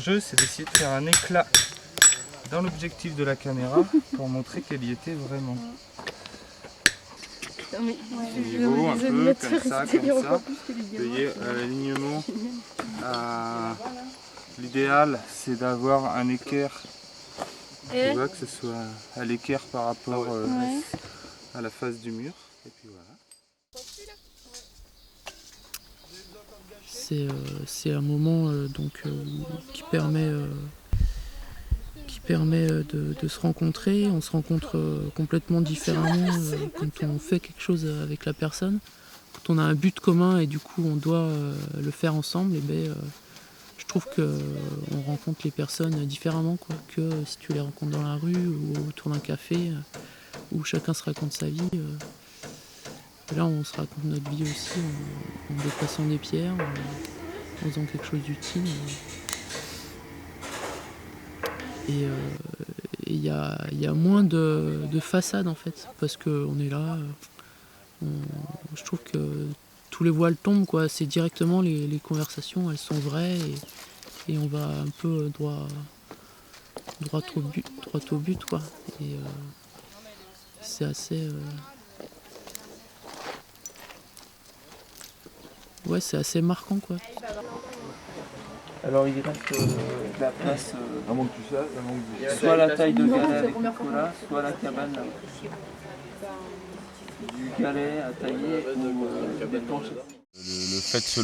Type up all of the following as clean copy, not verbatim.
l'enjeu, c'est d'essayer de faire un éclat dans l'objectif de la caméra pour montrer qu'elle y était vraiment. Niveau, un peu comme ça, comme ça. Vous voyez, l'alignement, l'idéal, c'est d'avoir un équerre. Tu vois, que ce soit à l'équerre par rapport à la face du mur. Et puis voilà. C'est un moment qui permet de se rencontrer. On se rencontre complètement différemment quand on fait quelque chose avec la personne. Quand on a un but commun et du coup on doit le faire ensemble, je trouve qu'on rencontre les personnes différemment que si tu les rencontres dans la rue ou autour d'un café où chacun se raconte sa vie. Là on se raconte notre vie aussi en déplaçant des pierres, en faisant quelque chose d'utile. Et il y a moins de façade en fait, parce qu'on est là, je trouve que tous les voiles tombent, quoi. C'est directement les conversations, elles sont vraies et on va un peu droit au but quoi. Et c'est assez... Ouais, c'est assez marquant quoi. Alors il reste la place, soit la taille de galet avec Nicolas, soit la cabane du galet à tailler ou des planches. Le fait de se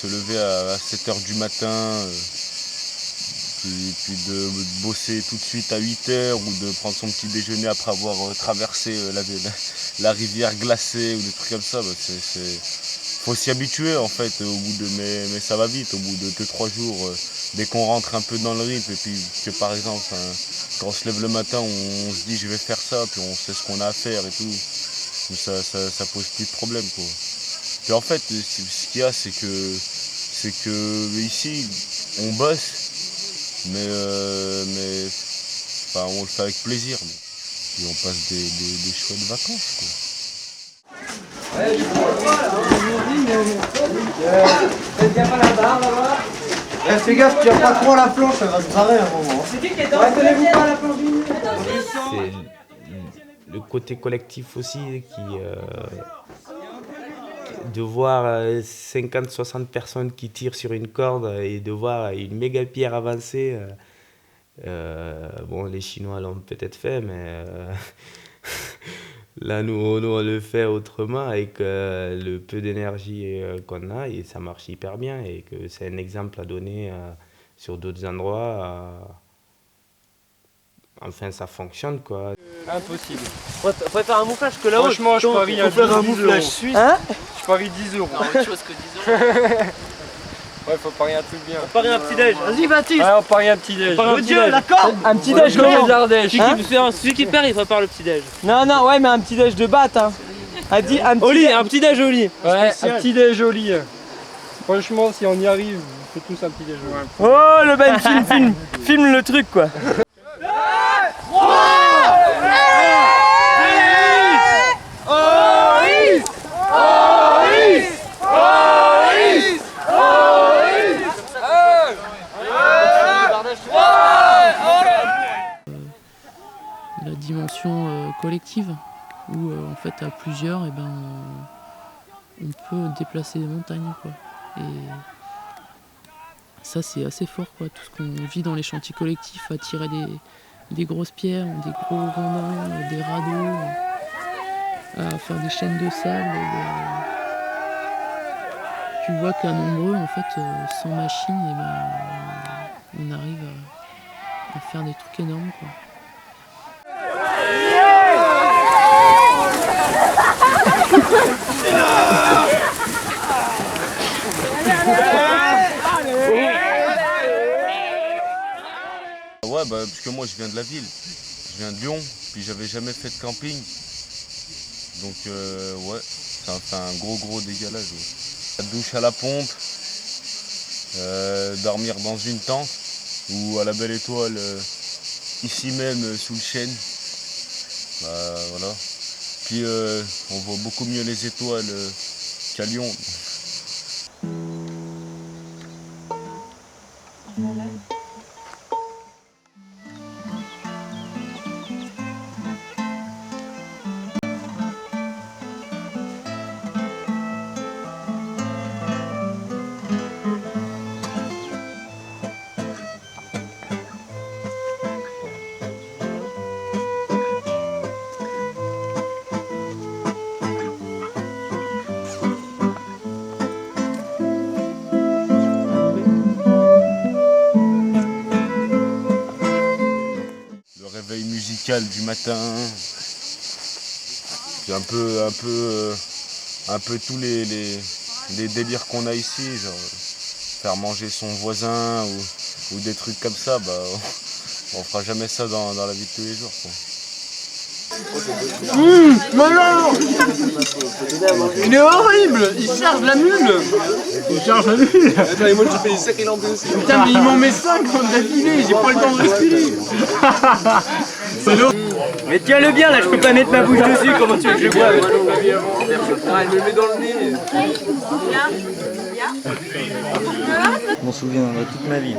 lever à 7h du matin, puis de bosser tout de suite à 8h ou de prendre son petit déjeuner après avoir traversé la rivière glacée ou des trucs comme ça, faut s'y habituer en fait mais ça va vite, au bout de 2-3 jours, dès qu'on rentre un peu dans le rythme et puis que par exemple quand on se lève le matin on se dit je vais faire ça, puis on sait ce qu'on a à faire et tout, ça pose plus de problème quoi. Puis en fait ce qu'il y a c'est que ici on bosse mais enfin, on le fait avec plaisir, puis on passe des chouettes vacances quoi. Fais gaffe, tu n'as pas trop à la planche, ça va se barrer à un moment. C'est qui est dans la planche? C'est le côté collectif aussi, de voir 50-60 personnes qui tirent sur une corde et de voir une méga pierre avancer. Bon, les Chinois l'ont peut-être fait, mais là, nous, on le fait autrement avec le peu d'énergie qu'on a et ça marche hyper bien et que c'est un exemple à donner sur d'autres endroits. Enfin, ça fonctionne quoi. Impossible. Faut faire un mouflage que là-haut. Franchement, je parie un mouflage suisse. Hein? Je parie 10 euros. Non, autre chose que 10 euros. Ouais, faut parier un truc bien. On parie un petit déj. Vas-y, Baptiste. Ouais, on parie un petit déj. Mon Dieu, d'accord. Un petit déj comment? Celui qui perd, il prépare le petit déj. Non, ouais, mais un petit déj de batte. Hein. Un petit déj au lit. Ouais, un petit déj au lit. Franchement, si on y arrive, on fait tous un petit déj au lit. Oh, le Ben, filme le truc quoi. La dimension collective où en fait à plusieurs on peut déplacer des montagnes quoi. Et ça c'est assez fort quoi, tout ce qu'on vit dans les chantiers collectifs, à tirer des grosses pierres, des gros rondins, des radeaux, à faire des chaînes de sable. Tu vois qu'à nombreux en fait sans machine on arrive à faire des trucs énormes quoi. Ouais, parce que moi je viens de la ville, je viens de Lyon, puis j'avais jamais fait de camping. Donc ouais, c'est un gros décalage. Ouais. La douche à la pompe, dormir dans une tente ou à la Belle Étoile, ici même sous le chêne. Voilà. Puis on voit beaucoup mieux les étoiles qu'à Lyon. réveil musical du matin. Puis un peu tous les délires qu'on a ici, genre faire manger son voisin ou des trucs comme ça, bah on fera jamais ça dans la vie de tous les jours, quoi. Il est horrible. Il charge la mule. Attends, et moi j'ai fait des sacrés lampes aussi. Putain, mais il m'en met 5 d'affilée. J'ai pas le temps de respirer. Mais tiens-le bien là, je peux pas mettre ma bouche dessus, comment tu veux que je le boive? Ah, elle me le met dans le nez. Je m'en souviendrai toute ma vie.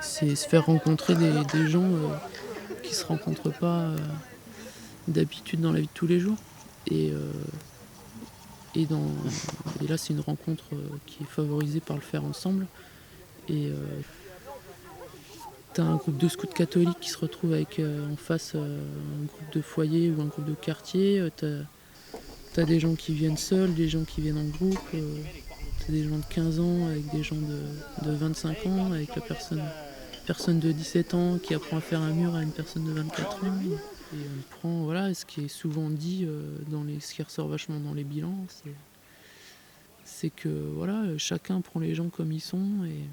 C'est se faire rencontrer des gens qui se rencontrent pas d'habitude dans la vie de tous les jours. Et là, c'est une rencontre qui est favorisée par le faire ensemble. Et t'as un groupe de scouts catholiques qui se retrouve avec en face un groupe de foyer ou un groupe de quartier. T'as des gens qui viennent seuls, des gens qui viennent en groupe. T'as des gens de 15 ans avec des gens de 25 ans, avec la personne de 17 ans qui apprend à faire un mur à une personne de 24 ans. Et on prend, voilà, ce qui est souvent dit, ce qui ressort vachement dans les bilans, c'est que voilà, chacun prend les gens comme ils sont et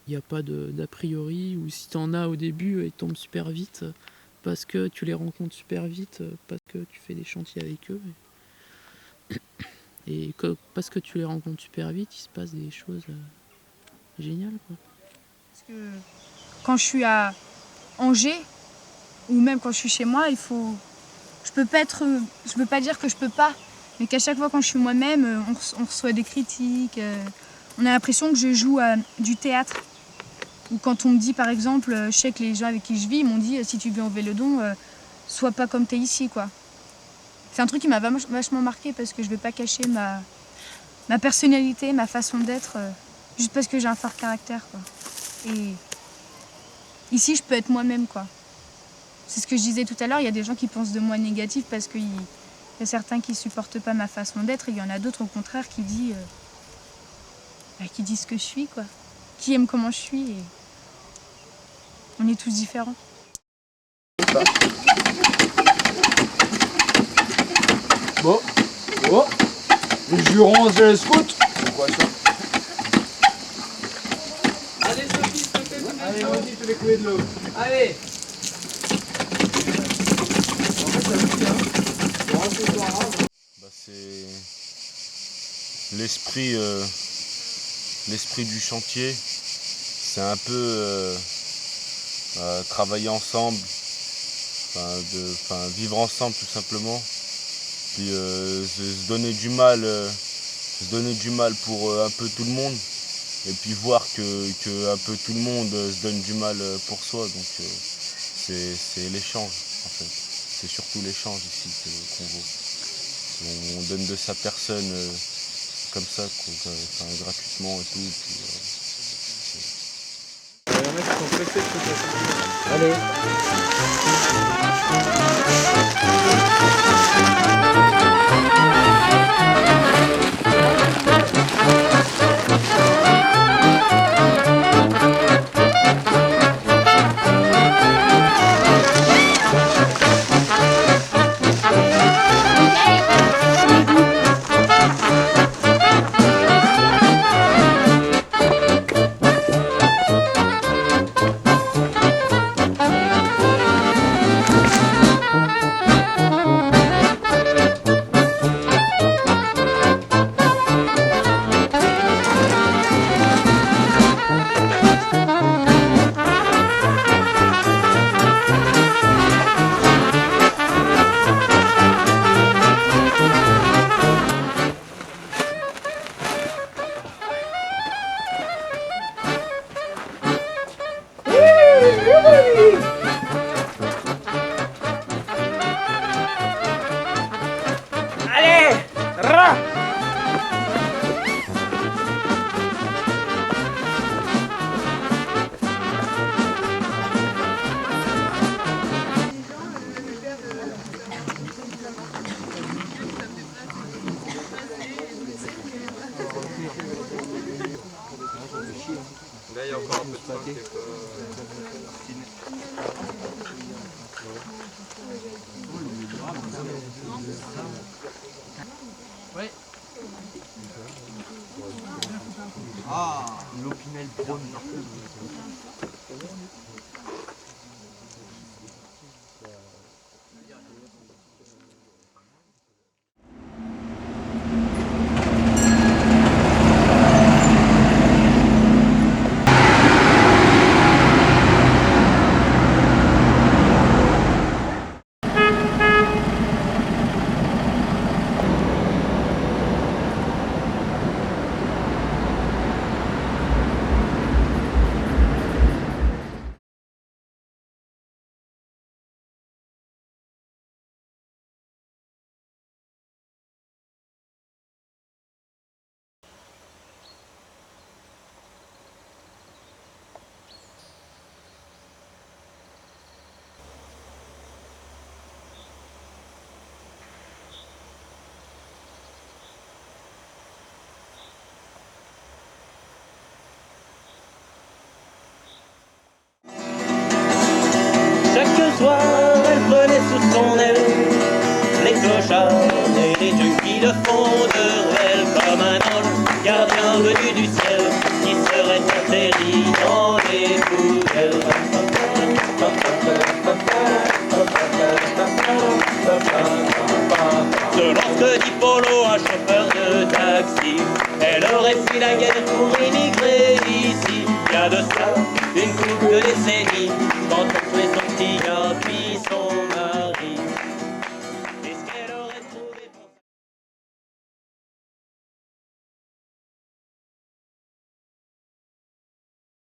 il n'y a pas d'a priori, ou si tu en as au début, ils tombent super vite parce que tu les rencontres super vite, parce que tu fais des chantiers avec eux. Et parce que tu les rencontres super vite, il se passe des choses géniales, quoi. Parce que quand je suis à Angers, ou même quand je suis chez moi, je peux pas dire que je peux pas, mais qu'à chaque fois quand je suis moi-même, on reçoit des critiques, on a l'impression que je joue du théâtre. Ou quand on me dit par exemple, je sais que les gens avec qui je vis, ils m'ont dit si tu vis en Vélodon, sois pas comme t'es ici, quoi. C'est un truc qui m'a vachement marqué parce que je vais pas cacher ma personnalité, ma façon d'être, juste parce que j'ai un fort caractère, quoi. Et ici, je peux être moi-même, quoi. C'est ce que je disais tout à l'heure, il y a des gens qui pensent de moi négatif parce qu'il y a certains qui supportent pas ma façon d'être et il y en a d'autres au contraire qui disent ce que je suis, quoi. Qui aiment comment je suis et on est tous différents. Bon, les jurons de la scout. Pourquoi ça? Allez Sophie, s'il te plaît. Allez, vas-y, tu les couler de l'eau. Allez. C'est l'esprit du chantier, c'est un peu travailler ensemble, vivre ensemble tout simplement, puis se donner du mal pour un peu tout le monde, et puis voir que un peu tout le monde se donne du mal pour soi, donc c'est l'échange en fait, c'est surtout l'échange ici qu'on vaut. On donne de sa personne comme ça, gratuitement et tout. Il y en a qui sont pressés de se passer. pâté. Ouais. Ah, l'opinel brune. Chaque soir, elle prenait sous son aile les clochards et les junkies de fond de ruelle, comme un ange gardien venu du ciel qui serait atterri dans les poubelles. Selon ce que dit Polo, un chauffeur de taxi, elle aurait fui la guerre pour immigrer ici. Il y a de ça une couple de décennies.